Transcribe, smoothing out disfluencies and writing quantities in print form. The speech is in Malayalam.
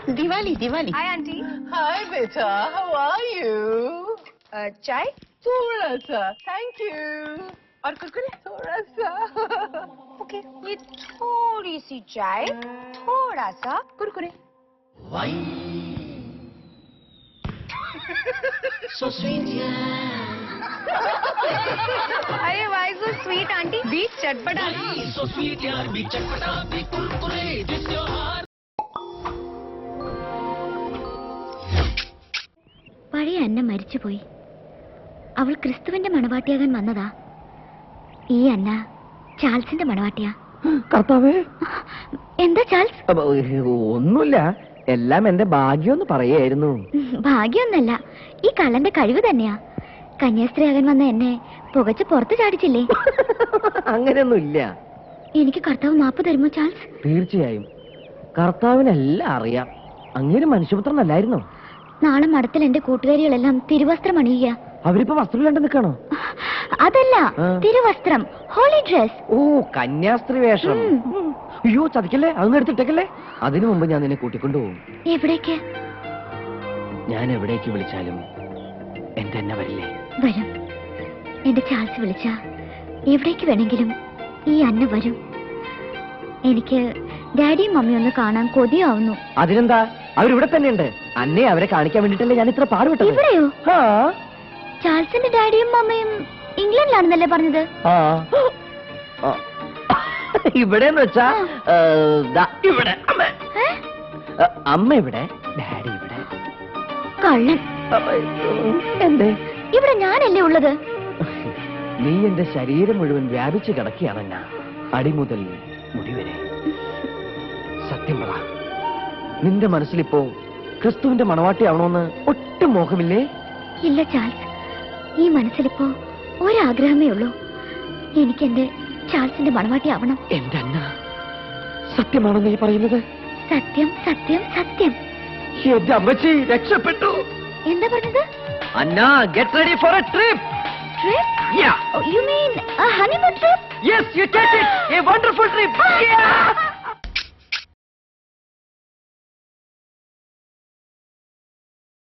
Diwali Diwali. Hi aunty. Hi बेटा, हाउ आर यू? चाय? थोड़ा सा, थैंक यू। और कुरकुरे थोड़ा सा। ओके, ये थोड़ी सी चाय, थोड़ा सा कुरकुरे। So sweet, अरे वाई सो स्वीट आंटी, बीच चटपटा। so sweet यार, भी चटपटा भी कुरकुरे, this your heart. പഴയ അന്ന മരിച്ചുപോയി. അവൾ ക്രിസ്തുവിന്റെ മണവാട്ടിയാകാൻ വന്നതാ. ഈ അന്ന ചാൾസിന്റെ മണവാട്ടിയാ. കർത്താവേ, എന്താ ചാൾസ്? ഒന്നുമില്ല, എല്ലാം എന്റെ ഭാഗ്യം പറയായിരുന്നു. ഭാഗ്യമൊന്നല്ല, ഈ കള്ളന്റെ കഴിവ് തന്നെയാ. കന്യാസ്ത്രീയാകാൻ വന്ന എന്നെ പുകച്ച് പുറത്ത് ചാടിച്ചില്ലേ? അങ്ങനെയൊന്നുമില്ല. എനിക്ക് കർത്താവ് മാപ്പ് തരുമോ ചാൾസ്? തീർച്ചയായും. കർത്താവിനെല്ലാം അറിയാം. അങ്ങനെ മനുഷ്യപുത്രനല്ലായിരുന്നോ? നാളെ മഠത്തിൽ എന്റെ കൂട്ടുകാരികളെല്ലാം തിരുവസ്ത്രം അണിയുക. അവരിപ്പോ വസ്ത്രമില്ലാണ്ട് നിൽക്കണോ? അതല്ല, തിരുവസ്ത്രം, ഹോളി ഡ്രസ്. ഓ, കന്യാസ്ത്രീ വേഷം. അയ്യോ, ചതിക്കല്ലേ, അതൊന്നും എടുത്തിട്ടേക്കല്ലേ. അതിനു മുമ്പ് ഞാൻ നിന്നെ കൂട്ടിക്കൊണ്ടുപോകും. എവിടേക്ക്? ഞാൻ എവിടേക്ക് വിളിച്ചാലും എന്റെ എന്നെ വരില്ലേ? വരും. എന്റെ ചാൾസ് വിളിച്ച എവിടേക്ക് വേണമെങ്കിലും ഈ അന്ന വരും. എനിക്ക് ഡാഡിയും മമ്മിയും ഒന്ന് കാണാൻ കൊതിയാവുന്നു. അതിനെന്താ, അവരിവിടെ തന്നെയുണ്ട്. അന്നെ അവരെ കാണിക്കാൻ വേണ്ടിട്ടല്ലേ ഞാൻ ഇത്ര പാടുപെട്ടത്. ഇവിടെയോ? ആ, ചാൾസിന്റെ ഡാഡിയും മമ്മയും ഇംഗ്ലണ്ടിലാണെന്നല്ലേ പറഞ്ഞത്? ആ. ഇവിടെന്ന് വെച്ചാ ഇവിടെ അമ്മ. അമ്മ ഇവിടെ, ഡാഡി ഇവിടെ. കള്ളൻ. എന്തേ? ഇവിടെ ഞാനല്ലേ ഉള്ളത്? നീ എന്റെ ശരീരം മുഴുവൻ വ്യാപിച്ചു കിടക്കുകയാണെന്ന, അടി മുതൽ മുടി വരെ. സത്യം പറ, നിന്റെ മനസ്സിലിപ്പോ ക്രിസ്തുവിന്റെ മണവാട്ടിയാവണോന്ന് ഒട്ടും മോഹമില്ലേ? ഇല്ല ചാൾസ്, ഈ മനസ്സിലിപ്പോ ഒരാഗ്രഹമേ ഉള്ളൂ. എനിക്ക് എന്റെ ചാൾസിന്റെ മണവാട്ടി ആവണം. എന്റെ അന്ന, സത്യമാണോ നീ പറയുന്നത്? സത്യം സത്യം സത്യം. എന്റെ അമ്മച്ചി രക്ഷപ്പെട്ടു. എന്താ പറഞ്ഞത്? Anna, get ready for a trip. Trip? Yeah. You mean a honeymoon trip? Yes, you get it. A wonderful trip. Yeah.